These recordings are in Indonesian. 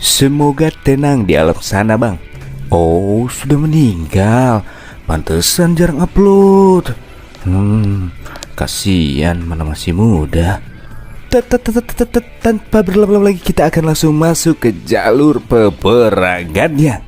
Semoga tenang di alam sana, Bang. Oh, sudah meninggal. Pantesan jarang upload. Kasihan, mana masih muda. Tanpa berlama-lama lagi, kita akan langsung masuk ke jalur peperangannya.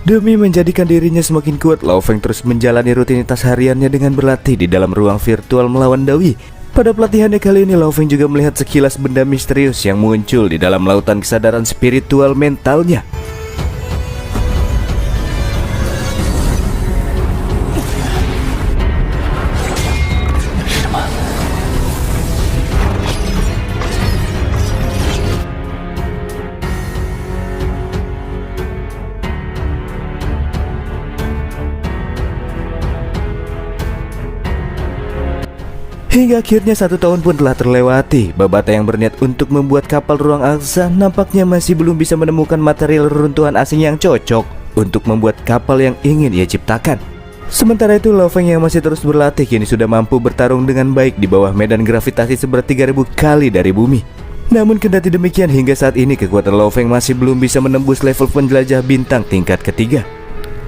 Demi menjadikan dirinya semakin kuat, Lao Feng terus menjalani rutinitas hariannya dengan berlatih di dalam ruang virtual melawan Dao Yi. Pada pelatihannya kali ini, Lao Feng juga melihat sekilas benda misterius yang muncul di dalam lautan kesadaran spiritual mentalnya. Hingga akhirnya 1 tahun pun telah terlewati. Babata yang berniat untuk membuat kapal ruang angkasa nampaknya masih belum bisa menemukan material reruntuhan asing yang cocok untuk membuat kapal yang ingin ia ciptakan. Sementara itu, Lao Feng yang masih terus berlatih kini sudah mampu bertarung dengan baik di bawah medan gravitasi seberat 3000 kali dari bumi. Namun kendati demikian, hingga saat ini kekuatan Lao Feng masih belum bisa menembus level penjelajah bintang tingkat ketiga.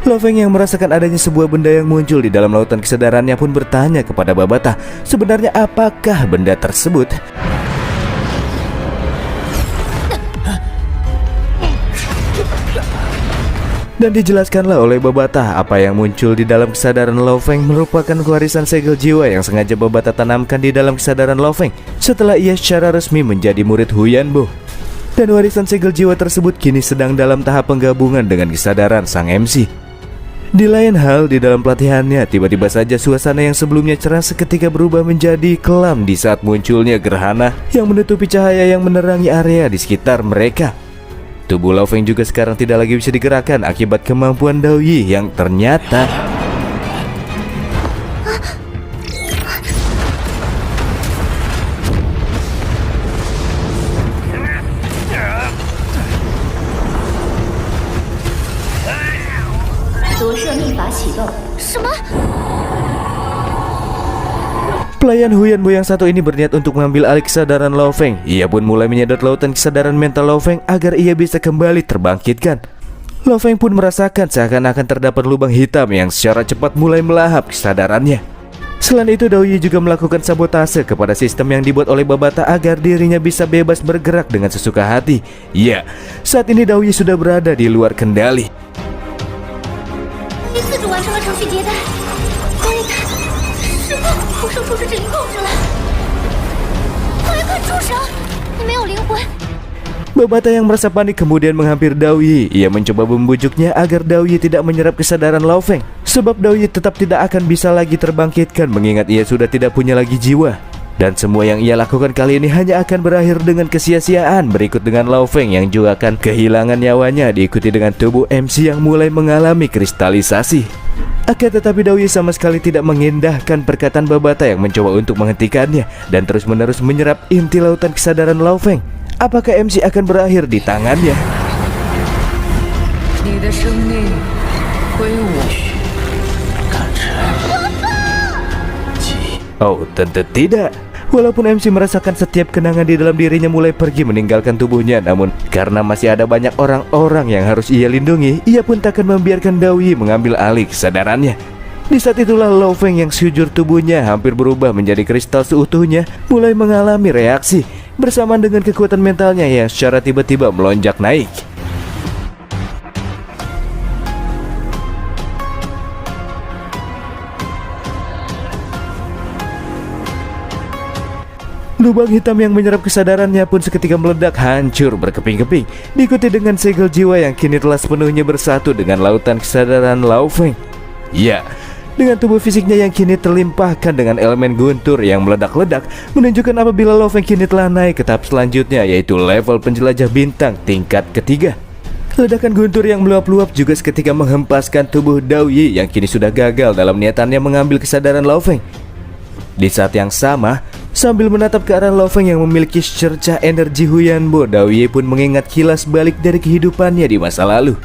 Lao Feng yang merasakan adanya sebuah benda yang muncul di dalam lautan kesadarannya pun bertanya kepada Babata, sebenarnya apakah benda tersebut? Dan dijelaskanlah oleh Babata apa yang muncul di dalam kesadaran Lao Feng merupakan warisan segel jiwa yang sengaja Babata tanamkan di dalam kesadaran Lao Feng setelah ia secara resmi menjadi murid Huyanbo. Dan warisan segel jiwa tersebut kini sedang dalam tahap penggabungan dengan kesadaran sang MC. Di lain hal, di dalam pelatihannya, tiba-tiba saja suasana yang sebelumnya cerah seketika berubah menjadi kelam di saat munculnya gerhana yang menutupi cahaya yang menerangi area di sekitar mereka. Tubuh Lao Feng juga sekarang tidak lagi bisa digerakkan akibat kemampuan Dao Yi yang ternyata pelayan Huyanbo yang satu ini berniat untuk mengambil alih kesadaran Lao Feng. Ia pun mulai menyedot lautan kesadaran mental Lao Feng agar ia bisa kembali terbangkitkan. Lao Feng pun merasakan seakan-akan terdapat lubang hitam yang secara cepat mulai melahap kesadarannya. Selain itu, Dao Yi juga melakukan sabotase kepada sistem yang dibuat oleh Babata agar dirinya bisa bebas bergerak dengan sesuka hati. Ya, saat ini Dao Yi sudah berada di luar kendali. Babata yang merasa panik kemudian menghampiri Dao Yi. Ia mencoba membujuknya agar Dao Yi tidak menyerap kesadaran Lao Feng, sebab Dao Yi tetap tidak akan bisa lagi terbangkitkan mengingat ia sudah tidak punya lagi jiwa. Dan semua yang ia lakukan kali ini hanya akan berakhir dengan kesia-siaan. Berikut dengan Lao Feng yang juga akan kehilangan nyawanya, diikuti dengan tubuh MC yang mulai mengalami kristalisasi. Akan tetapi Dao Yi sama sekali tidak mengindahkan perkataan Babata yang mencoba untuk menghentikannya dan terus-menerus menyerap inti lautan kesadaran Lao Feng. Apakah MC akan berakhir di tangannya? Oh, tentu tidak. Walaupun MC merasakan setiap kenangan di dalam dirinya mulai pergi meninggalkan tubuhnya, namun karena masih ada banyak orang-orang yang harus ia lindungi, ia pun takkan membiarkan Dao Yi mengambil alih kesadarannya. Di saat itulah Lao Feng yang sujur tubuhnya hampir berubah menjadi kristal seutuhnya mulai mengalami reaksi bersamaan dengan kekuatan mentalnya yang secara tiba-tiba melonjak naik. Lubang hitam yang menyerap kesadarannya pun seketika meledak hancur berkeping-keping, diikuti dengan segel jiwa yang kini telah sepenuhnya bersatu dengan lautan kesadaran Lao Feng. Ya, dengan tubuh fisiknya yang kini terlimpahkan dengan elemen guntur yang meledak-ledak, menunjukkan apabila Lao Feng kini telah naik ke tahap selanjutnya, yaitu level penjelajah bintang tingkat ketiga. Ledakan guntur yang meluap-luap juga seketika menghempaskan tubuh Dao Yi yang kini sudah gagal dalam niatannya mengambil kesadaran Lao Feng. Di saat yang sama, Sambil menatap ke arah Lo Feng yang memiliki secercah energi Huyanbo, Dao Ye pun mengingat kilas balik dari kehidupannya di masa lalu.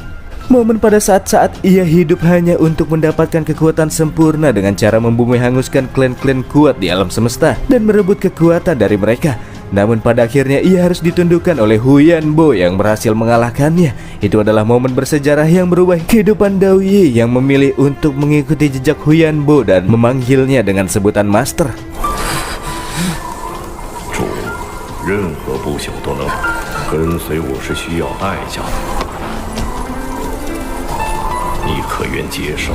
Momen pada saat-saat ia hidup hanya untuk mendapatkan kekuatan sempurna dengan cara membumi hanguskan klan-klan kuat di alam semesta dan merebut kekuatan dari mereka. Namun pada akhirnya ia harus ditundukkan oleh Huyanbo yang berhasil mengalahkannya. Itu adalah momen bersejarah yang berubah kehidupan Dao Ye yang memilih untuk mengikuti jejak Huyanbo dan memanggilnya dengan sebutan Master. 任何不朽都能跟随我是需要代价的，你可愿接受？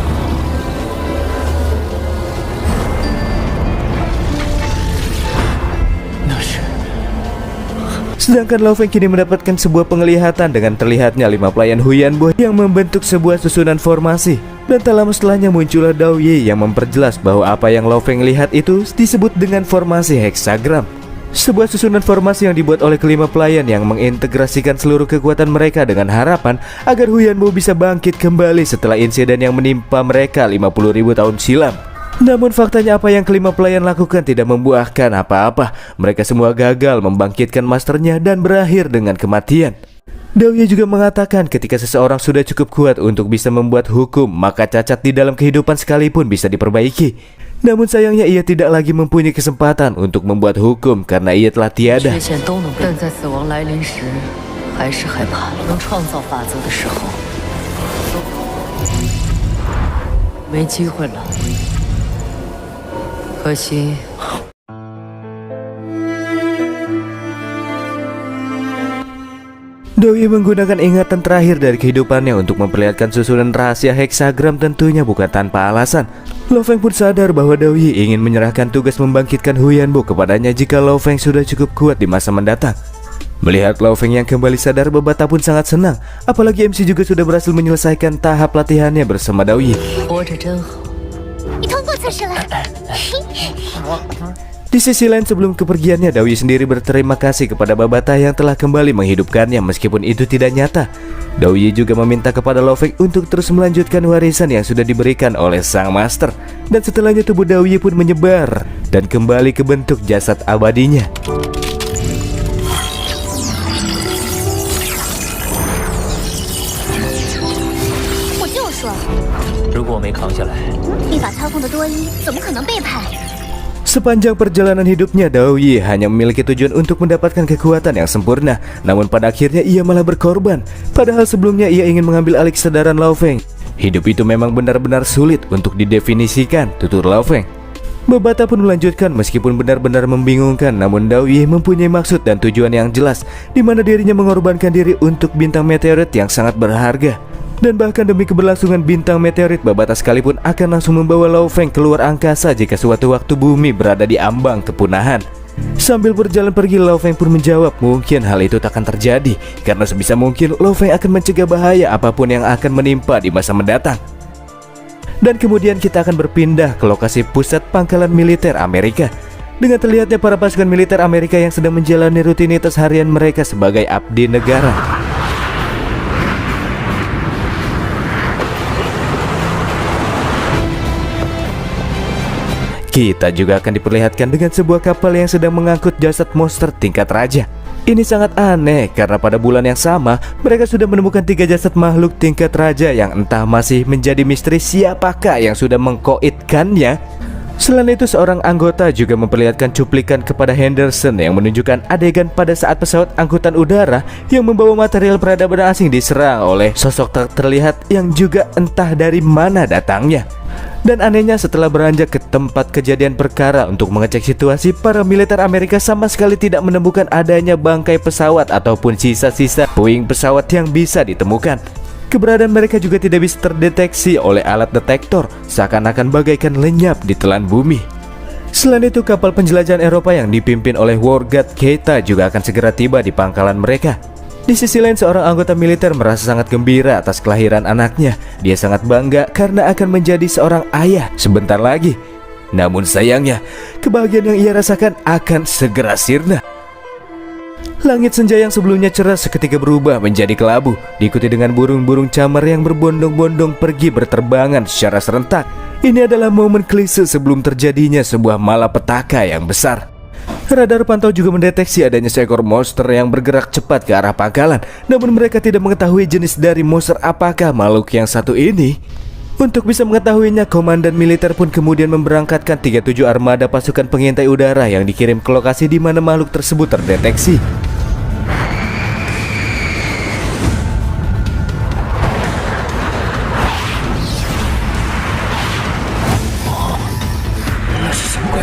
Sedangkan Lo Feng kini mendapatkan sebuah penglihatan dengan terlihatnya 5 pelayan Huyanbo yang membentuk sebuah susunan formasi. Dan tak lama setelahnya muncullah Dao Ye yang memperjelas bahwa apa yang Lo Feng lihat itu disebut dengan formasi heksagram. Sebuah susunan formasi yang dibuat oleh kelima pelayan yang mengintegrasikan seluruh kekuatan mereka dengan harapan agar Huyanbo bisa bangkit kembali setelah insiden yang menimpa mereka 50.000 tahun silam. Namun faktanya apa yang kelima pelayan lakukan tidak membuahkan apa-apa. Mereka semua gagal membangkitkan masternya dan berakhir dengan kematian. Dao Ye juga mengatakan ketika seseorang sudah cukup kuat untuk bisa membuat hukum, maka cacat di dalam kehidupan sekalipun bisa diperbaiki. Namun sayangnya ia tidak lagi mempunyai kesempatan untuk membuat hukum karena ia telah tiada. Dao Ye menggunakan ingatan terakhir dari kehidupannya untuk memperlihatkan susunan rahasia heksagram, tentunya bukan tanpa alasan. Lo Feng pun sadar bahwa Dao Ye ingin menyerahkan tugas membangkitkan Huyanbo kepadanya jika Lo Feng sudah cukup kuat di masa mendatang. Melihat Lo Feng yang kembali sadar, Babata pun sangat senang. Apalagi MC juga sudah berhasil menyelesaikan tahap latihannya bersama Dao Ye. Di sisi lain, sebelum kepergiannya, Dao Ye sendiri berterima kasih kepada Babata yang telah kembali menghidupkannya meskipun itu tidak nyata. Dao Ye juga meminta kepada Lo Feng untuk terus melanjutkan warisan yang sudah diberikan oleh sang master. Dan setelahnya tubuh Dao Ye pun menyebar dan kembali ke bentuk jasad abadinya. Sepanjang perjalanan hidupnya, Dao Ye hanya memiliki tujuan untuk mendapatkan kekuatan yang sempurna. Namun pada akhirnya ia malah berkorban. Padahal sebelumnya ia ingin mengambil alih kesadaran Lo Feng. Hidup itu memang benar-benar sulit untuk didefinisikan, tutur Lo Feng. Babata pun melanjutkan, meskipun benar-benar membingungkan, namun Dao Ye mempunyai maksud dan tujuan yang jelas, di mana dirinya mengorbankan diri untuk bintang meteorit yang sangat berharga. Dan bahkan demi keberlangsungan bintang meteorit, Babata sekalipun akan langsung membawa Lo Feng keluar angkasa jika suatu waktu bumi berada di ambang kepunahan. Sambil berjalan pergi, Lo Feng pun menjawab mungkin hal itu takkan terjadi, karena sebisa mungkin Lo Feng akan mencegah bahaya apapun yang akan menimpa di masa mendatang. Dan kemudian kita akan berpindah ke lokasi pusat pangkalan militer Amerika. Dengan terlihatnya para pasukan militer Amerika yang sedang menjalani rutinitas harian mereka sebagai abdi negara. Kita juga akan diperlihatkan dengan sebuah kapal yang sedang mengangkut jasad monster tingkat raja. Ini sangat aneh karena pada bulan yang sama mereka sudah menemukan 3 jasad makhluk tingkat raja yang entah masih menjadi misteri siapakah yang sudah mengkoitkannya. Selain itu, seorang anggota juga memperlihatkan cuplikan kepada Henderson yang menunjukkan adegan pada saat pesawat angkutan udara yang membawa material peradaban asing diserang oleh sosok tak terlihat yang juga entah dari mana datangnya. Dan anehnya, setelah beranjak ke tempat kejadian perkara untuk mengecek situasi, para militer Amerika sama sekali tidak menemukan adanya bangkai pesawat ataupun sisa-sisa puing pesawat yang bisa ditemukan. Keberadaan mereka juga tidak bisa terdeteksi oleh alat detektor, seakan-akan bagaikan lenyap di telan bumi. Selain itu, kapal penjelajahan Eropa yang dipimpin oleh War God Keita juga akan segera tiba di pangkalan mereka. Di sisi lain, seorang anggota militer merasa sangat gembira atas kelahiran anaknya. Dia sangat bangga karena akan menjadi seorang ayah sebentar lagi. Namun sayangnya, kebahagiaan yang ia rasakan akan segera sirna. Langit senja yang sebelumnya cerah seketika berubah menjadi kelabu, diikuti dengan burung-burung camar yang berbondong-bondong pergi berterbangan secara serentak. Ini adalah momen klise sebelum terjadinya sebuah malapetaka yang besar. Radar pantau juga mendeteksi adanya seekor monster yang bergerak cepat ke arah pangkalan. Namun mereka tidak mengetahui jenis dari monster apakah makhluk yang satu ini. Untuk bisa mengetahuinya, komandan militer pun kemudian memberangkatkan 37 armada pasukan pengintai udara yang dikirim ke lokasi di mana makhluk tersebut terdeteksi.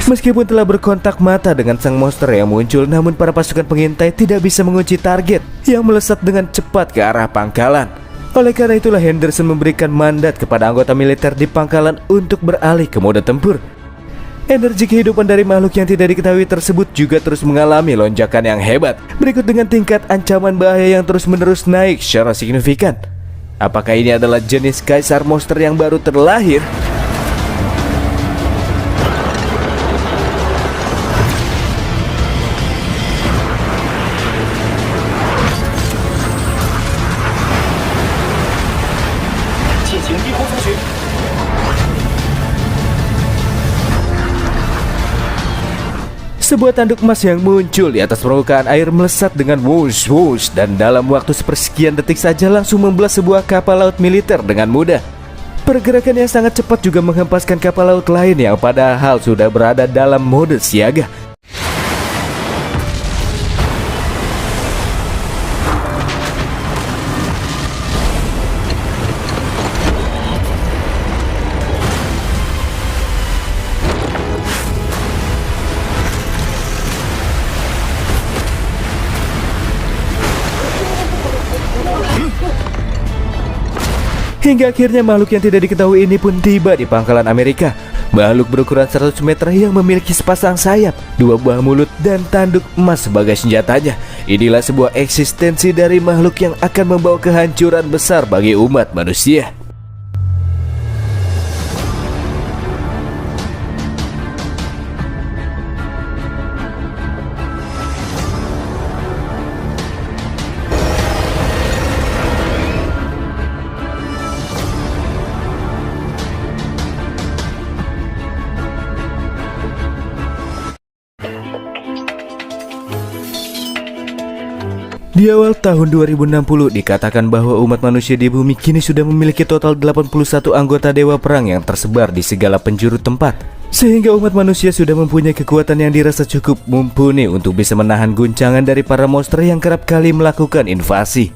Meskipun telah berkontak mata dengan sang monster yang muncul, namun para pasukan pengintai tidak bisa mengunci target yang melesat dengan cepat ke arah pangkalan. Oleh karena itulah Henderson memberikan mandat kepada anggota militer di pangkalan untuk beralih ke mode tempur. Energi kehidupan dari makhluk yang tidak diketahui tersebut juga terus mengalami lonjakan yang hebat, berikut dengan tingkat ancaman bahaya yang terus-menerus naik secara signifikan. Apakah ini adalah jenis kaisar monster yang baru terlahir? Sebuah tanduk emas yang muncul di atas permukaan air melesat dengan whoosh whoosh dan dalam waktu sepersekian detik saja langsung membelah sebuah kapal laut militer dengan mudah. Pergerakan yang sangat cepat juga menghempaskan kapal laut lain yang padahal sudah berada dalam mode siaga. Hingga akhirnya makhluk yang tidak diketahui ini pun tiba di pangkalan Amerika. Makhluk berukuran 100 meter yang memiliki sepasang sayap, 2 buah mulut, dan tanduk emas sebagai senjatanya. Inilah sebuah eksistensi dari makhluk yang akan membawa kehancuran besar bagi umat manusia. Di awal tahun 2060 dikatakan bahwa umat manusia di bumi kini sudah memiliki total 81 anggota dewa perang yang tersebar di segala penjuru tempat. Sehingga umat manusia sudah mempunyai kekuatan yang dirasa cukup mumpuni untuk bisa menahan guncangan dari para monster yang kerap kali melakukan invasi.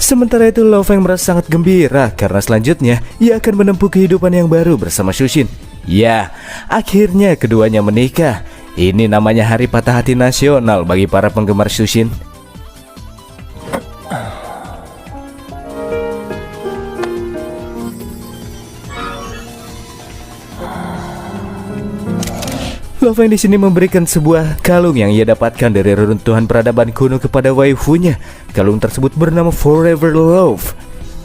Sementara itu Lo Feng merasa sangat gembira karena selanjutnya ia akan menempuh kehidupan yang baru bersama Shushin. Ya, akhirnya keduanya menikah. Ini namanya hari patah hati nasional bagi para penggemar Shushin. Lo Feng di sini memberikan sebuah kalung yang ia dapatkan dari reruntuhan peradaban kuno kepada waifunya. Kalung tersebut bernama Forever Love.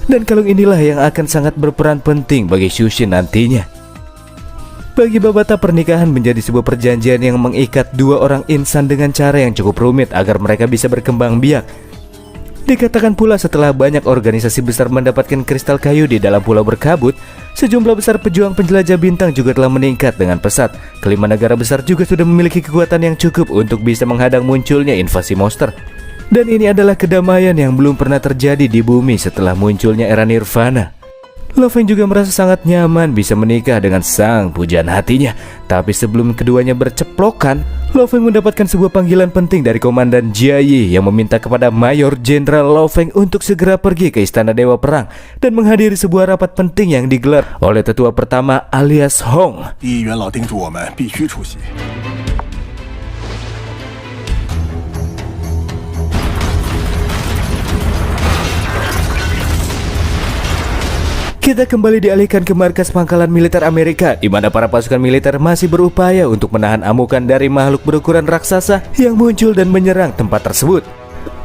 Dan kalung inilah yang akan sangat berperan penting bagi Shushin nantinya. Bagi Babata, pernikahan menjadi sebuah perjanjian yang mengikat dua orang insan dengan cara yang cukup rumit agar mereka bisa berkembang biak. Dikatakan pula setelah banyak organisasi besar mendapatkan kristal kayu di dalam pulau berkabut, sejumlah besar pejuang penjelajah bintang juga telah meningkat dengan pesat. Kelima negara besar juga sudah memiliki kekuatan yang cukup untuk bisa menghadang munculnya invasi monster. Dan ini adalah kedamaian yang belum pernah terjadi di bumi setelah munculnya era Nirvana. Lo Feng juga merasa sangat nyaman bisa menikah dengan sang pujaan hatinya. Tapi sebelum keduanya berceplokan, Lo Feng mendapatkan sebuah panggilan penting dari Komandan Jia Yi yang meminta kepada Mayor Jenderal Lo Feng untuk segera pergi ke Istana Dewa Perang dan menghadiri sebuah rapat penting yang digelar oleh tetua pertama alias Hong. 第一元老叮嘱我们必须出席。 Kita kembali dialihkan ke markas pangkalan militer Amerika, di mana para pasukan militer masih berupaya untuk menahan amukan dari makhluk berukuran raksasa yang muncul dan menyerang tempat tersebut.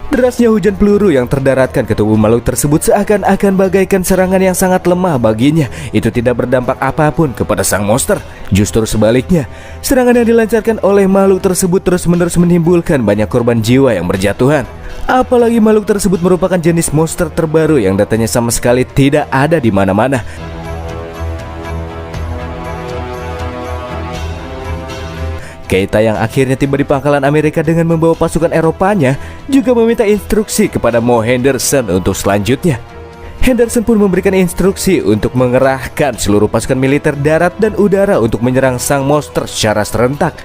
Derasnya hujan peluru yang terdaratkan ke tubuh makhluk tersebut seakan-akan bagaikan serangan yang sangat lemah baginya. Itu tidak berdampak apapun kepada sang monster. Justru sebaliknya, serangan yang dilancarkan oleh makhluk tersebut terus-menerus menimbulkan banyak korban jiwa yang berjatuhan. Apalagi makhluk tersebut merupakan jenis monster terbaru yang datanya sama sekali tidak ada di mana-mana. Keita yang akhirnya tiba di pangkalan Amerika dengan membawa pasukan Eropanya juga meminta instruksi kepada Mo Henderson untuk selanjutnya. Henderson pun memberikan instruksi untuk mengerahkan seluruh pasukan militer darat dan udara untuk menyerang sang monster secara serentak.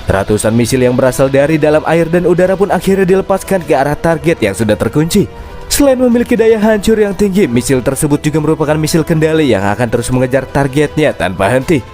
Ratusan misil yang berasal dari dalam air dan udara pun akhirnya dilepaskan ke arah target yang sudah terkunci. Selain memiliki daya hancur yang tinggi, misil tersebut juga merupakan misil kendali yang akan terus mengejar targetnya tanpa henti.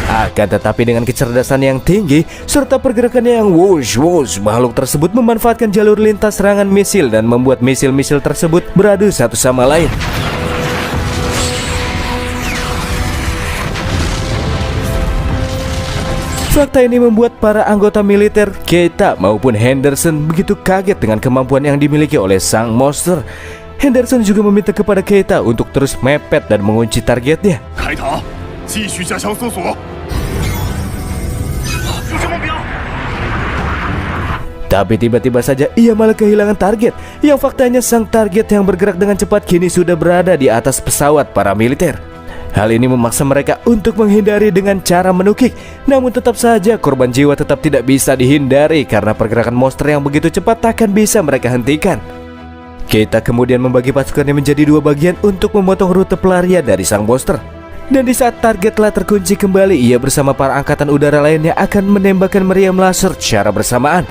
Akan tetapi dengan kecerdasan yang tinggi serta pergerakannya yang wush, makhluk tersebut memanfaatkan jalur lintas serangan misil dan membuat misil-misil tersebut beradu satu sama lain. Fakta ini membuat para anggota militer Keita maupun Henderson begitu kaget dengan kemampuan yang dimiliki oleh sang monster. Henderson juga meminta kepada Keita untuk terus mepet dan mengunci targetnya. 开塔，继续加强搜索。 Tapi tiba-tiba saja ia malah kehilangan target. Yang faktanya sang target yang bergerak dengan cepat kini sudah berada di atas pesawat para militer. Hal ini memaksa mereka untuk menghindari dengan cara menukik. Namun tetap saja korban jiwa tetap tidak bisa dihindari karena pergerakan monster yang begitu cepat takkan bisa mereka hentikan. Keita kemudian membagi pasukannya menjadi dua bagian untuk memotong rute pelarian dari sang monster. Dan di saat target telah terkunci kembali, ia bersama para angkatan udara lainnya akan menembakkan meriam laser secara bersamaan.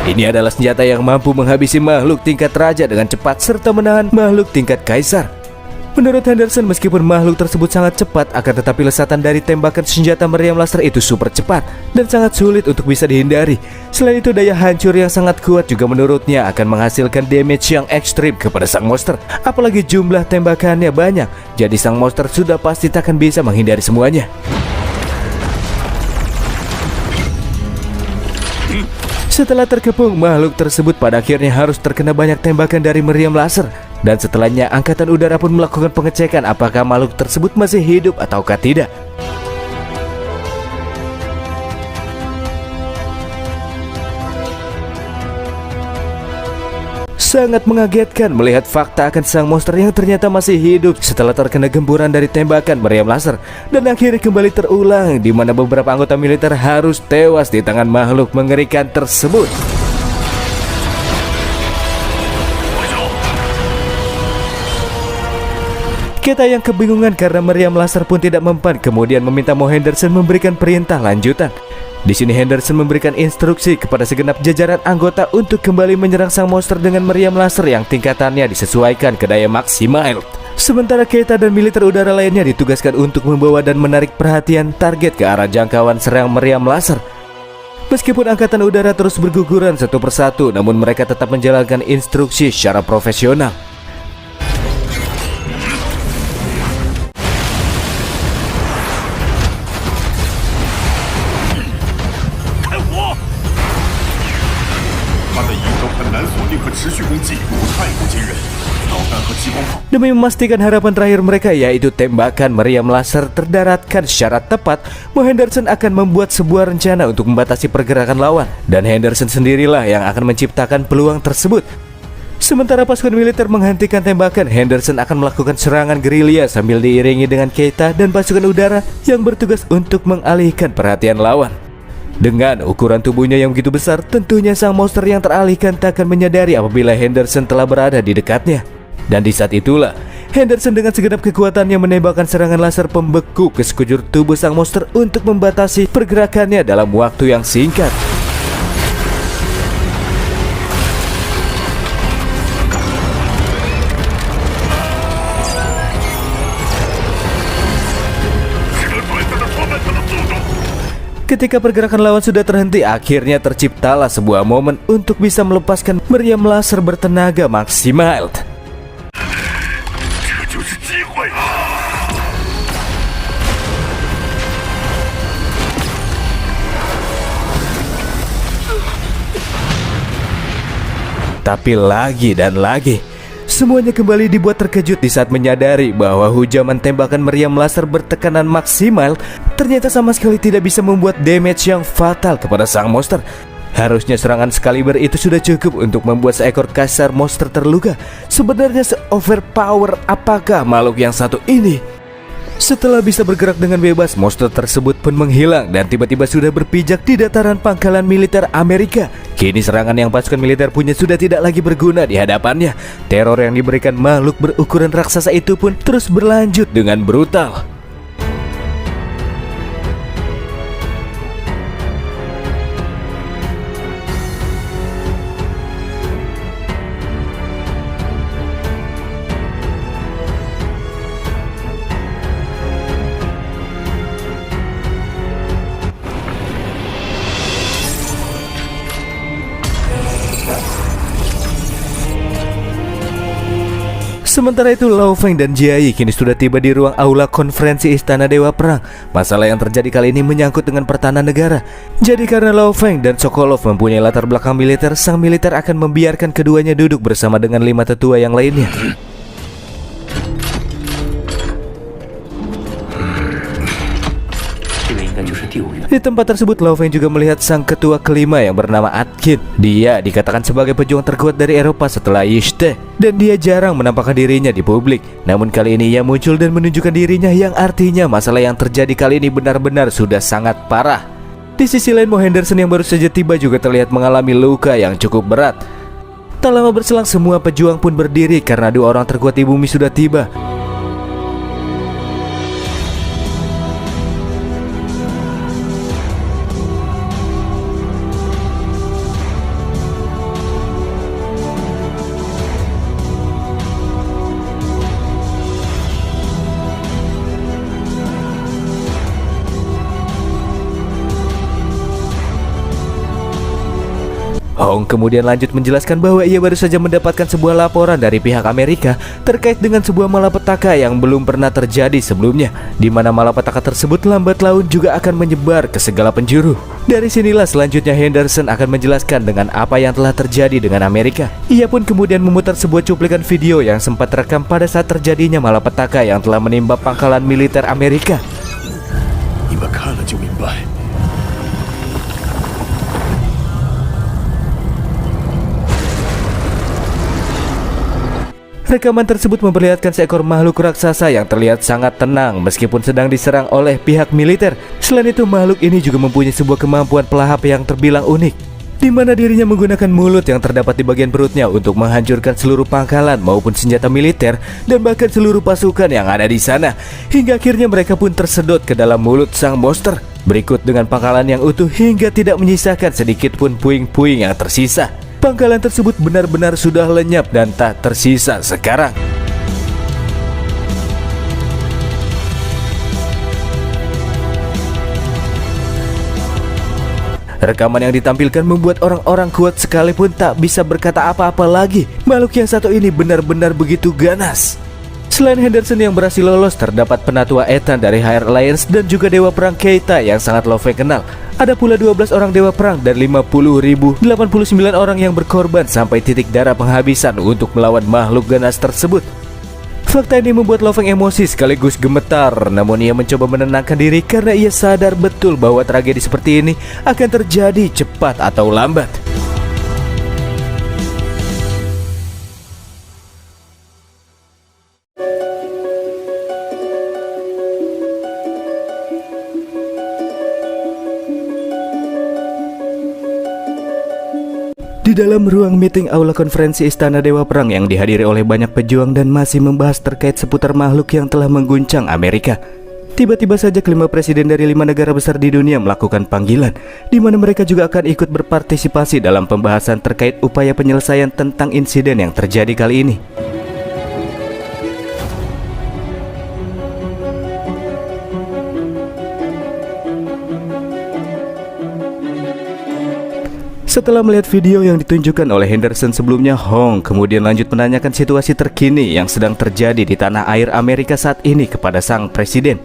Ini adalah senjata yang mampu menghabisi makhluk tingkat raja dengan cepat serta menahan makhluk tingkat kaisar. Menurut Henderson, meskipun makhluk tersebut sangat cepat, akan tetapi lesatan dari tembakan senjata meriam laser itu super cepat dan sangat sulit untuk bisa dihindari. Selain itu, daya hancur yang sangat kuat juga menurutnya akan menghasilkan damage yang ekstrim kepada sang monster. Apalagi jumlah tembakannya banyak, jadi sang monster sudah pasti takkan bisa menghindari semuanya. Setelah terkepung, makhluk tersebut pada akhirnya harus terkena banyak tembakan dari meriam laser. Dan setelahnya, angkatan udara pun melakukan pengecekan apakah makhluk tersebut masih hidup ataukah tidak. Sangat mengagetkan melihat fakta akan sang monster yang ternyata masih hidup setelah terkena gempuran dari tembakan meriam laser. Dan akhirnya kembali terulang di mana beberapa anggota militer harus tewas di tangan makhluk mengerikan tersebut. Keita yang kebingungan karena meriam laser pun tidak mempan, kemudian meminta Mo Henderson memberikan perintah lanjutan. Di sini Henderson memberikan instruksi kepada segenap jajaran anggota untuk kembali menyerang sang monster dengan meriam laser yang tingkatannya disesuaikan ke daya maksimal. Sementara Keita dan militer udara lainnya ditugaskan untuk membawa dan menarik perhatian target ke arah jangkauan serang meriam laser. Meskipun angkatan udara terus berguguran satu persatu, namun mereka tetap menjalankan instruksi secara profesional. Demi memastikan harapan terakhir mereka, yaitu tembakan meriam laser terdaratkan secara tepat, Mo Henderson akan membuat sebuah rencana untuk membatasi pergerakan lawan. Dan Henderson sendirilah yang akan menciptakan peluang tersebut. Sementara pasukan militer menghentikan tembakan, Henderson akan melakukan serangan gerilya sambil diiringi dengan Keita dan pasukan udara yang bertugas untuk mengalihkan perhatian lawan. Dengan ukuran tubuhnya yang begitu besar, tentunya sang monster yang teralihkan tak akan menyadari apabila Henderson telah berada di dekatnya. Dan di saat itulah, Henderson dengan segenap kekuatannya menembakkan serangan laser pembeku ke sekujur tubuh sang monster untuk membatasi pergerakannya dalam waktu yang singkat. Ketika pergerakan lawan sudah terhenti, akhirnya terciptalah sebuah momen untuk bisa melepaskan meriam laser bertenaga maksimal. 这就是机会。 Tapi lagi dan lagi, semuanya kembali dibuat terkejut di saat menyadari bahwa hujaman tembakan meriam laser bertekanan maksimal ternyata sama sekali tidak bisa membuat damage yang fatal kepada sang monster. Harusnya serangan Excalibur itu sudah cukup untuk membuat seekor kasar monster terluka. Sebenarnya se-overpower apakah makhluk yang satu ini? Setelah bisa bergerak dengan bebas, monster tersebut pun menghilang dan tiba-tiba sudah berpijak di dataran pangkalan militer Amerika. Kini serangan yang pasukan militer punya sudah tidak lagi berguna di hadapannya. Teror yang diberikan makhluk berukuran raksasa itu pun terus berlanjut dengan brutal. Sementara itu, Lao Feng dan Jiayi kini sudah tiba di ruang aula konferensi Istana Dewa Perang. Masalah yang terjadi kali ini menyangkut dengan pertahanan negara. Jadi karena Lao Feng dan Sokolov mempunyai latar belakang militer, sang militer akan membiarkan keduanya duduk bersama dengan 5 tetua yang lainnya. Di tempat tersebut, Lao Feng juga melihat sang ketua kelima yang bernama Atkin. Dia dikatakan sebagai pejuang terkuat dari Eropa setelah Yishte, dan dia jarang menampakkan dirinya di publik. Namun kali ini ia muncul dan menunjukkan dirinya, yang artinya masalah yang terjadi kali ini benar-benar sudah sangat parah. Di sisi lain, Mo Henderson yang baru saja tiba juga terlihat mengalami luka yang cukup berat. Tak lama berselang, semua pejuang pun berdiri karena 2 orang terkuat di bumi sudah tiba. Hong kemudian lanjut menjelaskan bahwa ia baru saja mendapatkan sebuah laporan dari pihak Amerika terkait dengan sebuah malapetaka yang belum pernah terjadi sebelumnya, di mana malapetaka tersebut lambat laun juga akan menyebar ke segala penjuru. Dari sinilah selanjutnya Henderson akan menjelaskan dengan apa yang telah terjadi dengan Amerika. Ia pun kemudian memutar sebuah cuplikan video yang sempat terekam pada saat terjadinya malapetaka yang telah menimpa pangkalan militer Amerika. 你们看了就明白。 Rekaman tersebut memperlihatkan seekor makhluk raksasa yang terlihat sangat tenang meskipun sedang diserang oleh pihak militer. Selain itu, makhluk ini juga mempunyai sebuah kemampuan pelahap yang terbilang unik, di mana dirinya menggunakan mulut yang terdapat di bagian perutnya untuk menghancurkan seluruh pangkalan maupun senjata militer dan bahkan seluruh pasukan yang ada di sana. Hingga akhirnya mereka pun tersedot ke dalam mulut sang monster. Berikut dengan pangkalan yang utuh hingga tidak menyisakan sedikit pun puing-puing yang tersisa. Pangkalan tersebut benar-benar sudah lenyap dan tak tersisa sekarang. Rekaman yang ditampilkan membuat orang-orang kuat sekalipun tak bisa berkata apa-apa lagi. Makhluk yang satu ini benar-benar begitu ganas. Selain Henderson yang berhasil lolos, terdapat penatua Ethan dari Higher Alliance dan juga Dewa Perang Keita yang sangat Lo Feng kenal. Ada pula 12 orang Dewa Perang dan 50.089 orang yang berkorban sampai titik darah penghabisan untuk melawan makhluk ganas tersebut. Fakta ini membuat Lo Feng emosi sekaligus gemetar, namun ia mencoba menenangkan diri karena ia sadar betul bahwa tragedi seperti ini akan terjadi cepat atau lambat. Di dalam ruang meeting aula konferensi Istana Dewa Perang yang dihadiri oleh banyak pejuang dan masih membahas terkait seputar makhluk yang telah mengguncang Amerika, tiba-tiba saja kelima presiden dari 5 negara besar di dunia melakukan panggilan, di mana mereka juga akan ikut berpartisipasi dalam pembahasan terkait upaya penyelesaian tentang insiden yang terjadi kali ini. Setelah melihat video yang ditunjukkan oleh Henderson sebelumnya, Hong kemudian lanjut menanyakan situasi terkini yang sedang terjadi di tanah air Amerika saat ini kepada sang presiden.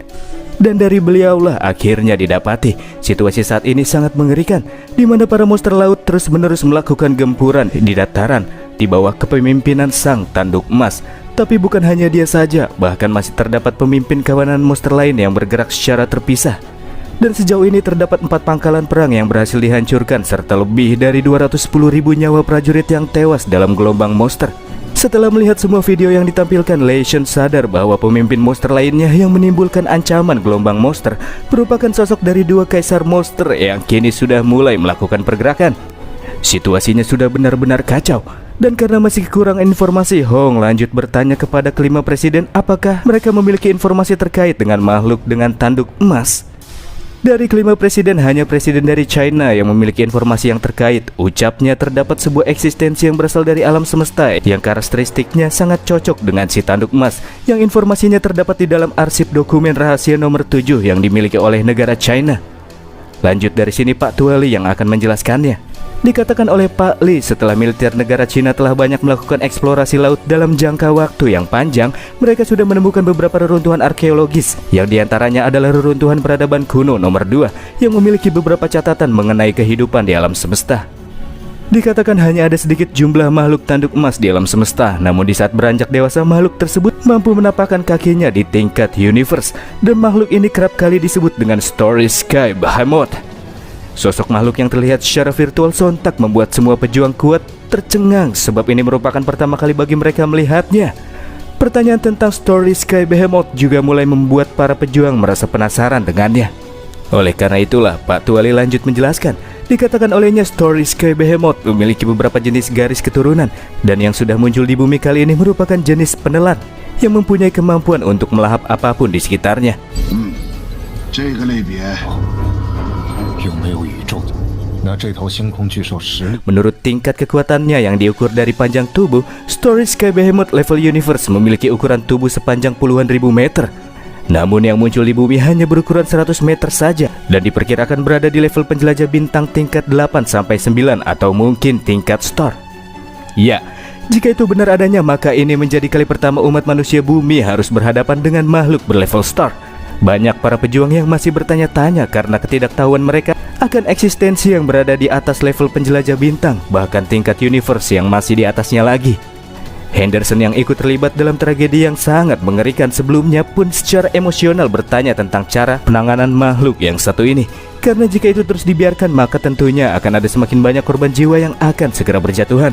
Dan dari beliaulah akhirnya didapati situasi saat ini sangat mengerikan, di mana para monster laut terus-menerus melakukan gempuran di dataran di bawah kepemimpinan sang tanduk emas. Tapi bukan hanya dia saja, bahkan masih terdapat pemimpin kawanan monster lain yang bergerak secara terpisah. Dan sejauh ini terdapat 4 pangkalan perang yang berhasil dihancurkan serta lebih dari 210.000 nyawa prajurit yang tewas dalam gelombang monster. Setelah melihat semua video yang ditampilkan, Lei Shen sadar bahwa pemimpin monster lainnya yang menimbulkan ancaman gelombang monster merupakan sosok dari 2 kaisar monster yang kini sudah mulai melakukan pergerakan. Situasinya sudah benar-benar kacau. Dan karena masih kurang informasi, Hong lanjut bertanya kepada kelima presiden apakah mereka memiliki informasi terkait dengan makhluk dengan tanduk emas. Dari kelima presiden, hanya presiden dari China yang memiliki informasi yang terkait. Ucapnya terdapat sebuah eksistensi yang berasal dari alam semesta yang karakteristiknya sangat cocok dengan si tanduk emas, yang informasinya terdapat di dalam arsip dokumen rahasia nomor 7 yang dimiliki oleh negara China. Lanjut dari sini Pak Tua Li yang akan menjelaskannya. Dikatakan oleh Pak Li, setelah militer negara Cina telah banyak melakukan eksplorasi laut dalam jangka waktu yang panjang, mereka sudah menemukan beberapa reruntuhan arkeologis, yang diantaranya adalah reruntuhan peradaban kuno nomor 2 yang memiliki beberapa catatan mengenai kehidupan di alam semesta. Dikatakan hanya ada sedikit jumlah makhluk tanduk emas di alam semesta, namun di saat beranjak dewasa makhluk tersebut mampu menapakkan kakinya di tingkat universe, dan makhluk ini kerap kali disebut dengan Story Sky Behemoth. Sosok makhluk yang terlihat secara virtual sontak membuat semua pejuang kuat tercengang, sebab ini merupakan pertama kali bagi mereka melihatnya. Pertanyaan tentang Story Sky Behemoth juga mulai membuat para pejuang merasa penasaran dengannya. Oleh karena itulah Pak Tua Li lanjut menjelaskan. Dikatakan olehnya Story Sky Behemoth memiliki beberapa jenis garis keturunan, dan yang sudah muncul di bumi kali ini merupakan jenis penelan yang mempunyai kemampuan untuk melahap apapun di sekitarnya. Menurut tingkat kekuatannya yang diukur dari panjang tubuh, Story Sky Behemoth level universe memiliki ukuran tubuh sepanjang puluhan ribu meter. Namun yang muncul di bumi hanya berukuran 100 meter saja, dan diperkirakan berada di level penjelajah bintang tingkat 8-9 atau mungkin tingkat star. Ya, jika itu benar adanya, maka ini menjadi kali pertama umat manusia bumi harus berhadapan dengan makhluk berlevel star. Banyak para pejuang yang masih bertanya-tanya karena ketidaktahuan mereka akan eksistensi yang berada di atas level penjelajah bintang, bahkan tingkat universe yang masih di atasnya lagi. Henderson yang ikut terlibat dalam tragedi yang sangat mengerikan sebelumnya pun secara emosional bertanya tentang cara penanganan makhluk yang satu ini. Karena jika itu terus dibiarkan, maka tentunya akan ada semakin banyak korban jiwa yang akan segera berjatuhan.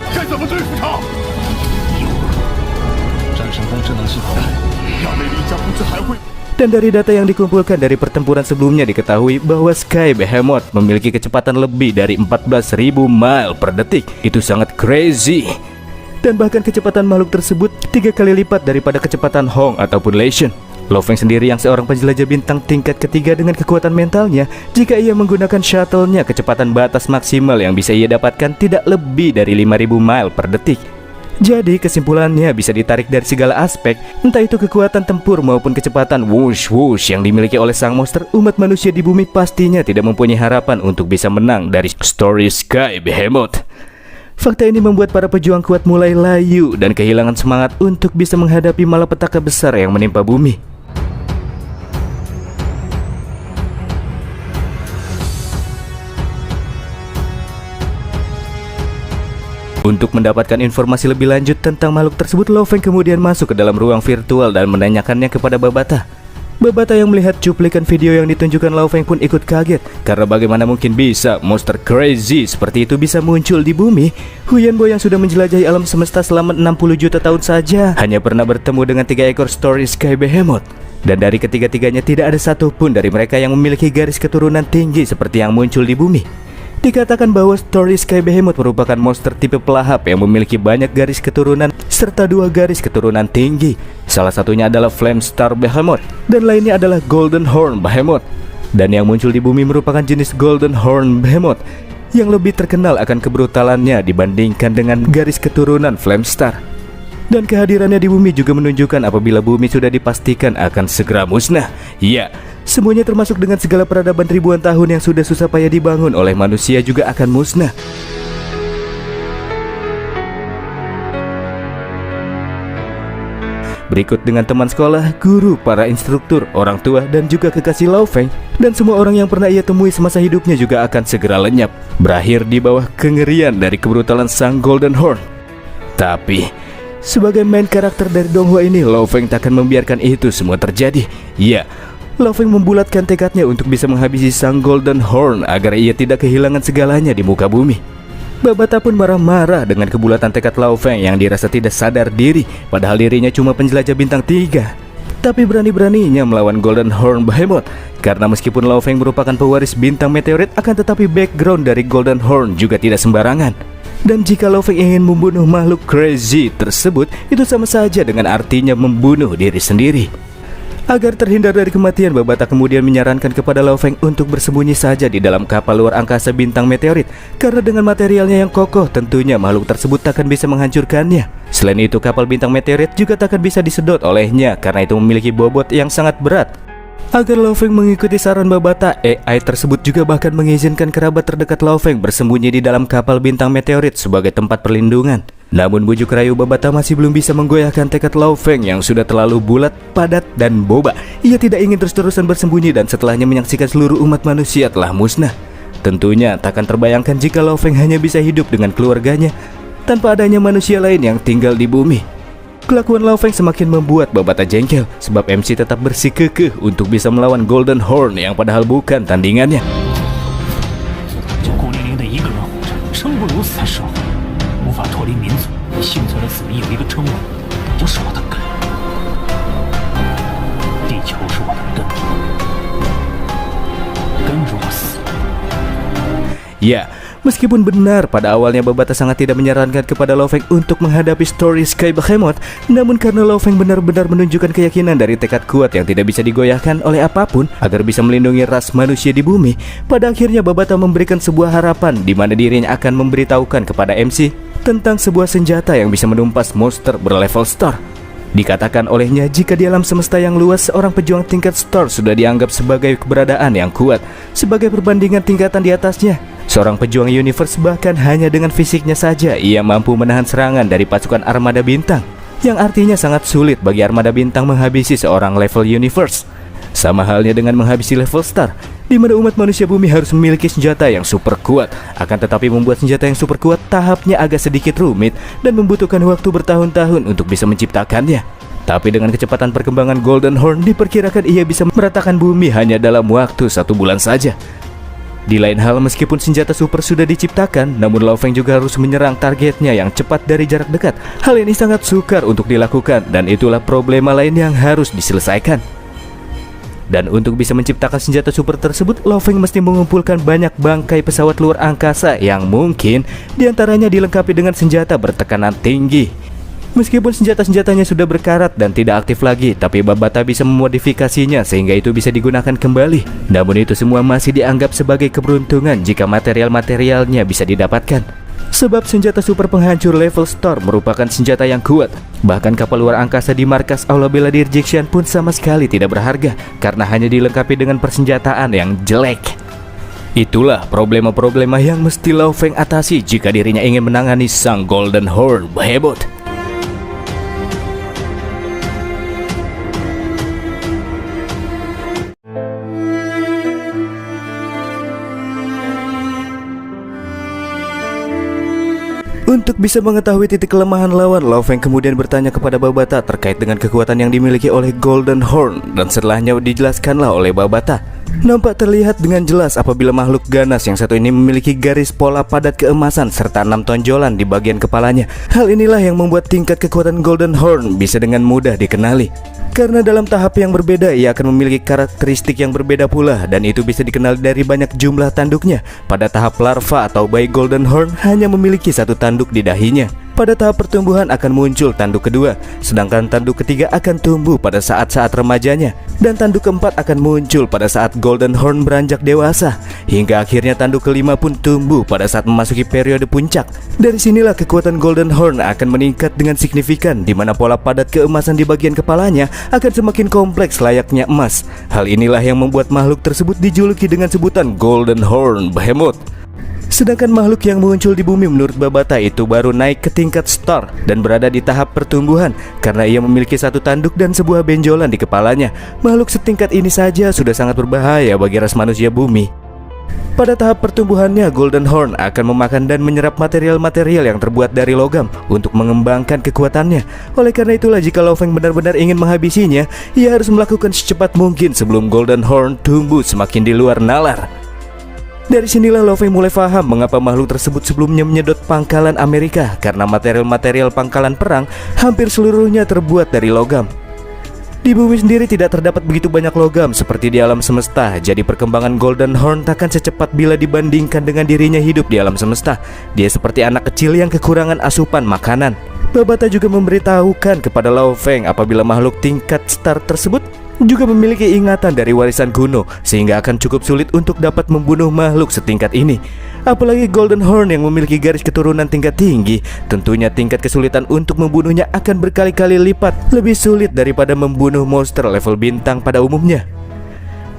Dan dari data yang dikumpulkan dari pertempuran sebelumnya diketahui bahwa Sky Behemoth memiliki kecepatan lebih dari 14.000 mile per detik. Itu sangat crazy. Dan bahkan kecepatan makhluk tersebut 3 kali lipat daripada kecepatan Hong ataupun Lei Shen. Lo Feng sendiri yang seorang penjelajah bintang tingkat ketiga dengan kekuatan mentalnya, jika ia menggunakan shuttle-nya, kecepatan batas maksimal yang bisa ia dapatkan tidak lebih dari 5.000 mile per detik. Jadi kesimpulannya bisa ditarik dari segala aspek, entah itu kekuatan tempur maupun kecepatan whoosh yang dimiliki oleh sang monster, umat manusia di bumi pastinya tidak mempunyai harapan untuk bisa menang dari Story Sky Behemoth. Fakta ini membuat para pejuang kuat mulai layu dan kehilangan semangat untuk bisa menghadapi malapetaka besar yang menimpa bumi. Untuk mendapatkan informasi lebih lanjut tentang makhluk tersebut, Lo Feng kemudian masuk ke dalam ruang virtual dan menanyakannya kepada Babata. Babata yang melihat cuplikan video yang ditunjukkan Lo Feng pun ikut kaget, karena bagaimana mungkin bisa monster crazy seperti itu bisa muncul di bumi. Huyan Bo yang sudah menjelajahi alam semesta selama 60 juta tahun saja hanya pernah bertemu dengan 3 ekor Story Sky Behemoth. Dan dari ketiga-tiganya tidak ada satupun dari mereka yang memiliki garis keturunan tinggi seperti yang muncul di bumi. Dikatakan bahwa Story Sky Behemoth merupakan monster tipe pelahap yang memiliki banyak garis keturunan serta 2 garis keturunan tinggi. Salah satunya adalah Flame Star Behemoth dan lainnya adalah Golden Horn Behemoth. Dan yang muncul di bumi merupakan jenis Golden Horn Behemoth yang lebih terkenal akan kebrutalannya dibandingkan dengan garis keturunan Flame Star. Dan kehadirannya di bumi juga menunjukkan apabila bumi sudah dipastikan akan segera musnah. Ya, semuanya termasuk dengan segala peradaban ribuan tahun yang sudah susah payah dibangun oleh manusia juga akan musnah. berikut dengan teman sekolah, guru, para instruktur, orang tua, dan juga kekasih Lao Feng. Dan semua orang yang pernah ia temui semasa hidupnya juga akan segera lenyap, berakhir di bawah kengerian dari kebrutalan sang Golden Horn. Tapi sebagai main karakter dari Donghua ini, Lao Feng tak akan membiarkan itu semua terjadi. Ya, Lao Feng membulatkan tekadnya untuk bisa menghabisi sang Golden Horn agar ia tidak kehilangan segalanya di muka bumi. Babata pun marah-marah dengan kebulatan tekad Lao Feng yang dirasa tidak sadar diri, padahal dirinya cuma penjelajah bintang 3. Tapi berani-beraninya melawan Golden Horn Behemoth, karena meskipun Lao Feng merupakan pewaris bintang meteorit, akan tetapi background dari Golden Horn juga tidak sembarangan. Dan jika Lao Feng ingin membunuh makhluk crazy tersebut, itu sama saja dengan artinya membunuh diri sendiri. Agar terhindar dari kematian, Babata kemudian menyarankan kepada Lao Feng untuk bersembunyi saja di dalam kapal luar angkasa bintang meteorit, karena dengan materialnya yang kokoh tentunya makhluk tersebut takkan bisa menghancurkannya. Selain itu, kapal bintang meteorit juga takkan bisa disedot olehnya karena itu memiliki bobot yang sangat berat. Agar Lao Feng mengikuti saran Babata, AI tersebut juga bahkan mengizinkan kerabat terdekat Lao Feng bersembunyi di dalam kapal bintang meteorit sebagai tempat perlindungan. Namun bujuk rayu Babata masih belum bisa menggoyahkan tekad Lao Feng yang sudah terlalu bulat, padat, dan boba. Ia tidak ingin terus-terusan bersembunyi dan setelahnya menyaksikan seluruh umat manusia telah musnah. Tentunya takkan terbayangkan jika Lao Feng hanya bisa hidup dengan keluarganya tanpa adanya manusia lain yang tinggal di bumi. Kelakuan Lao Feng semakin membuat Babata jengkel, sebab MC tetap bersikukuh untuk bisa melawan Golden Horn yang padahal bukan tandingannya. Ya, meskipun benar pada awalnya Babata sangat tidak menyarankan kepada Lao Feng untuk menghadapi Story Sky Behemoth, namun karena Lao Feng benar-benar menunjukkan keyakinan dari tekad kuat yang tidak bisa digoyahkan oleh apapun agar bisa melindungi ras manusia di bumi, pada akhirnya Babata memberikan sebuah harapan di mana dirinya akan memberitahukan kepada MC tentang sebuah senjata yang bisa menumpas monster berlevel star. Dikatakan olehnya jika di alam semesta yang luas, seorang pejuang tingkat star sudah dianggap sebagai keberadaan yang kuat sebagai perbandingan tingkatan di atasnya. Seorang pejuang universe bahkan hanya dengan fisiknya saja ia mampu menahan serangan dari pasukan armada bintang, yang artinya sangat sulit bagi armada bintang menghabisi seorang level universe. Sama halnya dengan menghabisi level star, di mana umat manusia bumi harus memiliki senjata yang super kuat. Akan tetapi membuat senjata yang super kuat tahapnya agak sedikit rumit dan membutuhkan waktu bertahun-tahun untuk bisa menciptakannya. Tapi dengan kecepatan perkembangan Golden Horn, diperkirakan ia bisa meratakan bumi hanya dalam waktu 1 bulan saja. Di lain hal, meskipun senjata super sudah diciptakan, namun Lao Feng juga harus menyerang targetnya yang cepat dari jarak dekat. Hal ini sangat sukar untuk dilakukan, dan itulah problema lain yang harus diselesaikan. Dan untuk bisa menciptakan senjata super tersebut, Lao Feng mesti mengumpulkan banyak bangkai pesawat luar angkasa yang mungkin diantaranya dilengkapi dengan senjata bertekanan tinggi. Meskipun senjata-senjatanya sudah berkarat dan tidak aktif lagi, tapi Babata bisa memodifikasinya sehingga itu bisa digunakan kembali. Namun itu semua masih dianggap sebagai keberuntungan jika material-materialnya bisa didapatkan. Sebab senjata super penghancur level star merupakan senjata yang kuat. Bahkan kapal luar angkasa di markas Aula Bela Dirjection pun sama sekali tidak berharga karena hanya dilengkapi dengan persenjataan yang jelek. Itulah problema-problema yang mesti Lao Feng atasi jika dirinya ingin menangani sang Golden Horn Behemoth. Untuk bisa mengetahui titik kelemahan lawan, Lao Feng kemudian bertanya kepada Babata terkait dengan kekuatan yang dimiliki oleh Golden Horn, dan setelahnya dijelaskanlah oleh Babata. Nampak terlihat dengan jelas apabila makhluk ganas yang satu ini memiliki garis pola padat keemasan serta 6 tonjolan di bagian kepalanya. Hal inilah yang membuat tingkat kekuatan Golden Horn bisa dengan mudah dikenali. Karena dalam tahap yang berbeda ia akan memiliki karakteristik yang berbeda pula, dan itu bisa dikenal dari banyak jumlah tanduknya. Pada tahap larva atau bayi Golden Horn hanya memiliki 1 tanduk di dahinya. Pada tahap pertumbuhan akan muncul tanduk kedua, sedangkan tanduk ketiga akan tumbuh pada saat-saat remajanya, dan tanduk keempat akan muncul pada saat Golden Horn beranjak dewasa, hingga akhirnya tanduk kelima pun tumbuh pada saat memasuki periode puncak. Dari sinilah kekuatan Golden Horn akan meningkat dengan signifikan, di mana pola padat keemasan di bagian kepalanya akan semakin kompleks layaknya emas. Hal inilah yang membuat makhluk tersebut dijuluki dengan sebutan Golden Horn Behemoth. Sedangkan makhluk yang muncul di bumi menurut Babata itu baru naik ke tingkat star dan berada di tahap pertumbuhan karena ia memiliki satu tanduk dan sebuah benjolan di kepalanya. Makhluk setingkat ini saja sudah sangat berbahaya bagi ras manusia bumi. Pada tahap pertumbuhannya, Golden Horn akan memakan dan menyerap material-material yang terbuat dari logam untuk mengembangkan kekuatannya. Oleh karena itulah jika Lo Feng benar-benar ingin menghabisinya, ia harus melakukan secepat mungkin sebelum Golden Horn tumbuh semakin di luar nalar. Dari sinilah Lo Feng mulai paham mengapa makhluk tersebut sebelumnya menyedot pangkalan Amerika, karena material-material pangkalan perang hampir seluruhnya terbuat dari logam. Di bumi sendiri tidak terdapat begitu banyak logam seperti di alam semesta, jadi perkembangan Golden Horn takkan secepat bila dibandingkan dengan dirinya hidup di alam semesta. Dia seperti anak kecil yang kekurangan asupan makanan. Babata juga memberitahukan kepada Lo Feng apabila makhluk tingkat star tersebut juga memiliki ingatan dari warisan kuno, sehingga akan cukup sulit untuk dapat membunuh makhluk setingkat ini. Apalagi Golden Horn yang memiliki garis keturunan tingkat tinggi, tentunya tingkat kesulitan untuk membunuhnya akan berkali-kali lipat lebih sulit daripada membunuh monster level bintang pada umumnya.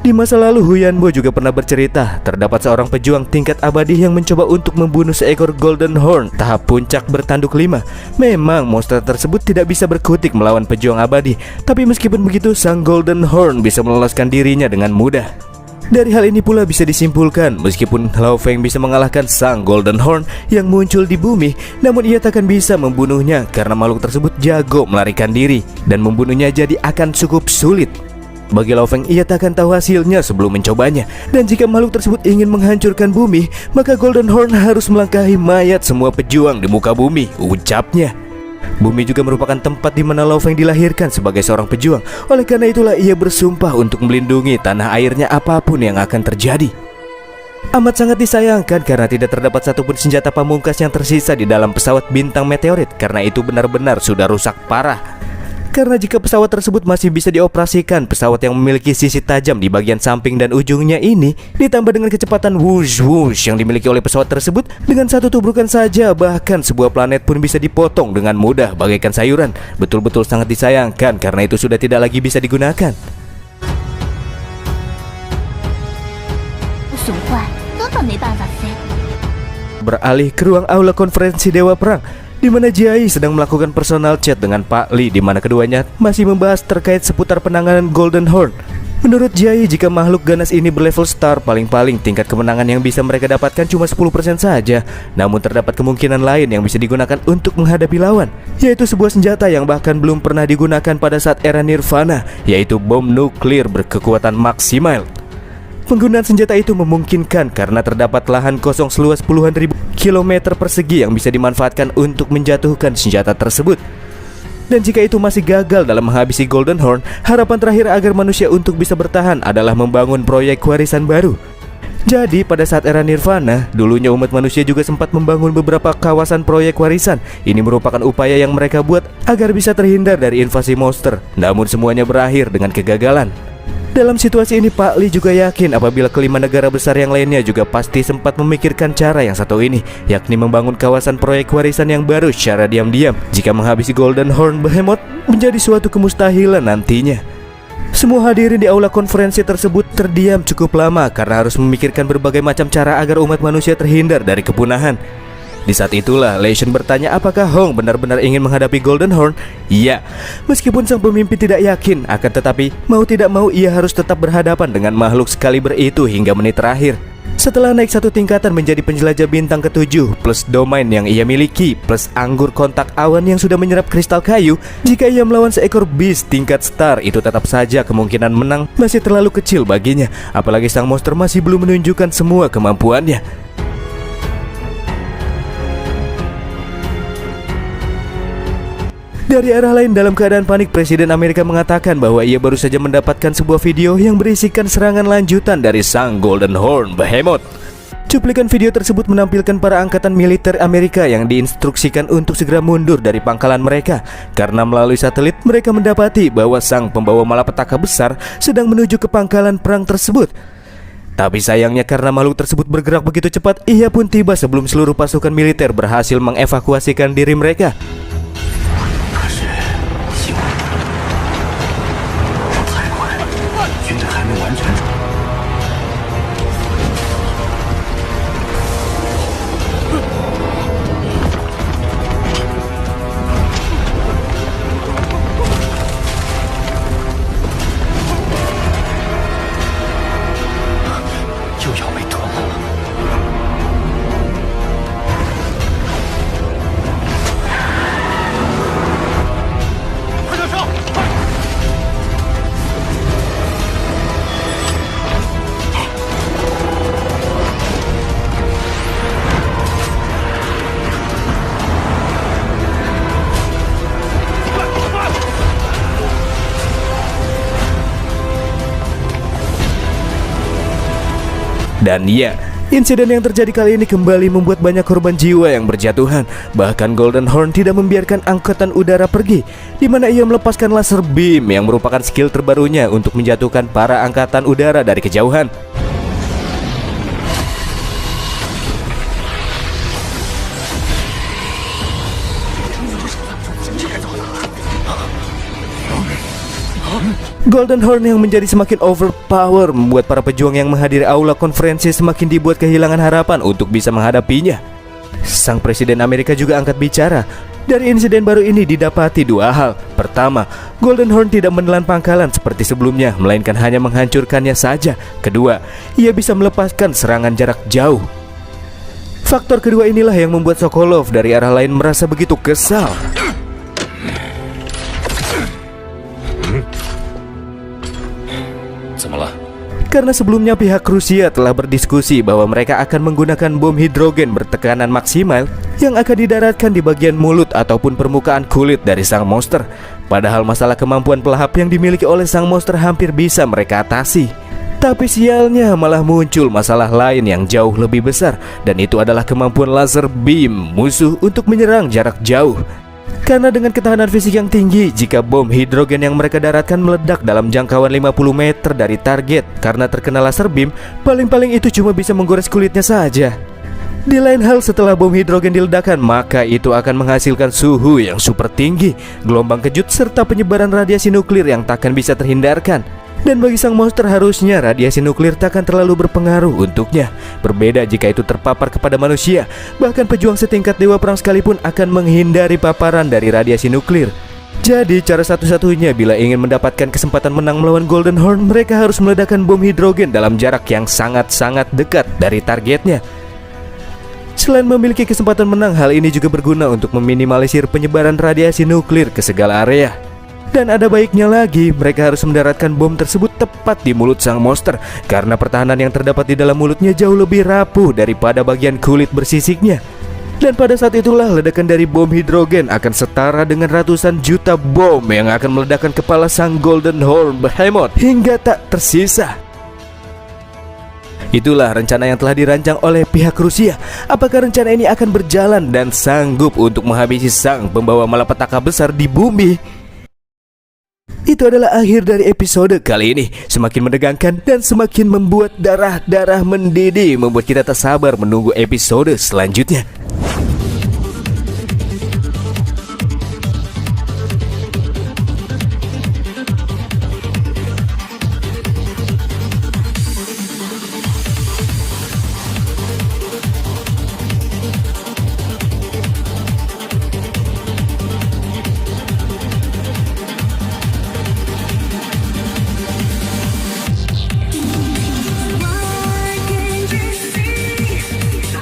Di masa lalu Huyan Bo juga pernah bercerita terdapat seorang pejuang tingkat abadi yang mencoba untuk membunuh seekor Golden Horn tahap puncak bertanduk 5. Memang monster tersebut tidak bisa berkutik melawan pejuang abadi, tapi meskipun begitu sang Golden Horn bisa meloloskan dirinya dengan mudah. Dari hal ini pula bisa disimpulkan, meskipun Lo Feng bisa mengalahkan sang Golden Horn yang muncul di bumi, namun ia takkan bisa membunuhnya karena makhluk tersebut jago melarikan diri, dan membunuhnya jadi akan cukup sulit. Bagi Lo Feng, ia takkan tahu hasilnya sebelum mencobanya. Dan jika makhluk tersebut ingin menghancurkan bumi, maka Golden Horn harus melangkahi mayat semua pejuang di muka bumi, ucapnya. Bumi juga merupakan tempat di mana Lo Feng dilahirkan sebagai seorang pejuang. Oleh karena itulah ia bersumpah untuk melindungi tanah airnya apapun yang akan terjadi. Amat sangat disayangkan karena tidak terdapat satupun senjata pamungkas yang tersisa di dalam pesawat bintang meteorit, karena itu benar-benar sudah rusak parah. Karena jika pesawat tersebut masih bisa dioperasikan, pesawat yang memiliki sisi tajam di bagian samping dan ujungnya ini, ditambah dengan kecepatan whoosh-whoosh yang dimiliki oleh pesawat tersebut, dengan satu tubrukan saja bahkan sebuah planet pun bisa dipotong dengan mudah bagaikan sayuran. Betul-betul sangat disayangkan karena itu sudah tidak lagi bisa digunakan. Beralih ke ruang aula konferensi Dewa Perang, di mana Jiai sedang melakukan personal chat dengan Pak Li, di mana keduanya masih membahas terkait seputar penanganan Golden Horn. Menurut Jiai, jika makhluk ganas ini berlevel star, paling-paling tingkat kemenangan yang bisa mereka dapatkan cuma 10% saja. Namun terdapat kemungkinan lain yang bisa digunakan untuk menghadapi lawan, yaitu sebuah senjata yang bahkan belum pernah digunakan pada saat era Nirvana, yaitu bom nuklir berkekuatan maksimal. Penggunaan senjata itu memungkinkan karena terdapat lahan kosong seluas puluhan ribu kilometer persegi yang bisa dimanfaatkan untuk menjatuhkan senjata tersebut. Dan jika itu masih gagal dalam menghabisi Golden Horn, harapan terakhir agar manusia untuk bisa bertahan adalah membangun proyek warisan baru. Jadi pada saat era Nirvana, dulunya umat manusia juga sempat membangun beberapa kawasan proyek warisan. Ini merupakan upaya yang mereka buat agar bisa terhindar dari invasi monster. Namun semuanya berakhir dengan kegagalan. Dalam situasi ini, Pak Li juga yakin apabila kelima negara besar yang lainnya juga pasti sempat memikirkan cara yang satu ini, yakni membangun kawasan proyek warisan yang baru secara diam-diam. Jika menghabisi Golden Horn Behemoth menjadi suatu kemustahilan nantinya. Semua hadirin di aula konferensi tersebut terdiam cukup lama karena harus memikirkan berbagai macam cara agar umat manusia terhindar dari kepunahan. Di saat itulah Lei Shun bertanya apakah Hong benar-benar ingin menghadapi Golden Horn. Iya, meskipun sang pemimpin tidak yakin, akan tetapi mau tidak mau ia harus tetap berhadapan dengan makhluk sekaliber itu hingga menit terakhir. Setelah naik satu tingkatan menjadi penjelajah bintang ke-7 plus domain yang ia miliki plus anggur kontak awan yang sudah menyerap kristal kayu, jika ia melawan seekor beast tingkat star, itu tetap saja kemungkinan menang masih terlalu kecil baginya. Apalagi sang monster masih belum menunjukkan semua kemampuannya. Dari arah lain, dalam keadaan panik, Presiden Amerika mengatakan bahwa ia baru saja mendapatkan sebuah video yang berisikan serangan lanjutan dari sang Golden Horn Behemoth. Cuplikan video tersebut menampilkan para angkatan militer Amerika yang diinstruksikan untuk segera mundur dari pangkalan mereka, karena melalui satelit mereka mendapati bahwa sang pembawa malapetaka besar sedang menuju ke pangkalan perang tersebut. Tapi sayangnya karena makhluk tersebut bergerak begitu cepat, ia pun tiba sebelum seluruh pasukan militer berhasil mengevakuasikan diri mereka. Dan ya, insiden yang terjadi kali ini kembali membuat banyak korban jiwa yang berjatuhan. Bahkan Golden Horn tidak membiarkan angkatan udara pergi, di mana ia melepaskan laser beam yang merupakan skill terbarunya untuk menjatuhkan para angkatan udara dari kejauhan. Golden Horn yang menjadi semakin overpower membuat para pejuang yang menghadiri aula konferensi semakin dibuat kehilangan harapan untuk bisa menghadapinya. Sang Presiden Amerika juga angkat bicara. Dari insiden baru ini didapati dua hal. Pertama, Golden Horn tidak menelan pangkalan seperti sebelumnya, melainkan hanya menghancurkannya saja. Kedua, ia bisa melepaskan serangan jarak jauh. Faktor kedua inilah yang membuat Sokolov dari arah lain merasa begitu kesal. Karena sebelumnya pihak Rusia telah berdiskusi bahwa mereka akan menggunakan bom hidrogen bertekanan maksimal yang akan didaratkan di bagian mulut ataupun permukaan kulit dari sang monster. Padahal masalah kemampuan pelahap yang dimiliki oleh sang monster hampir bisa mereka atasi. Tapi sialnya malah muncul masalah lain yang jauh lebih besar, dan itu adalah kemampuan laser beam musuh untuk menyerang jarak jauh. Karena dengan ketahanan fisik yang tinggi, jika bom hidrogen yang mereka daratkan meledak dalam jangkauan 50 meter dari target karena terkena laser beam, paling-paling itu cuma bisa menggores kulitnya saja. Di lain hal, setelah bom hidrogen diledakkan, maka itu akan menghasilkan suhu yang super tinggi, gelombang kejut, serta penyebaran radiasi nuklir yang takkan bisa terhindarkan. Dan bagi sang monster harusnya radiasi nuklir takkan terlalu berpengaruh untuknya. Berbeda jika itu terpapar kepada manusia. Bahkan pejuang setingkat dewa perang sekalipun akan menghindari paparan dari radiasi nuklir. Jadi cara satu-satunya bila ingin mendapatkan kesempatan menang melawan Golden Horn, mereka harus meledakkan bom hidrogen dalam jarak yang sangat-sangat dekat dari targetnya. Selain memiliki kesempatan menang, hal ini juga berguna untuk meminimalisir penyebaran radiasi nuklir ke segala area. Dan ada baiknya lagi, mereka harus mendaratkan bom tersebut tepat di mulut sang monster, karena pertahanan yang terdapat di dalam mulutnya jauh lebih rapuh daripada bagian kulit bersisiknya. Dan pada saat itulah ledakan dari bom hidrogen akan setara dengan ratusan juta bom yang akan meledakkan kepala sang Golden Horn Behemoth hingga tak tersisa. Itulah rencana yang telah dirancang oleh pihak Rusia. Apakah rencana ini akan berjalan dan sanggup untuk menghabisi sang pembawa malapetaka besar di bumi? Itu adalah akhir dari episode kali ini. Semakin menegangkan dan semakin membuat darah-darah mendidih, membuat kita tak sabar menunggu episode selanjutnya.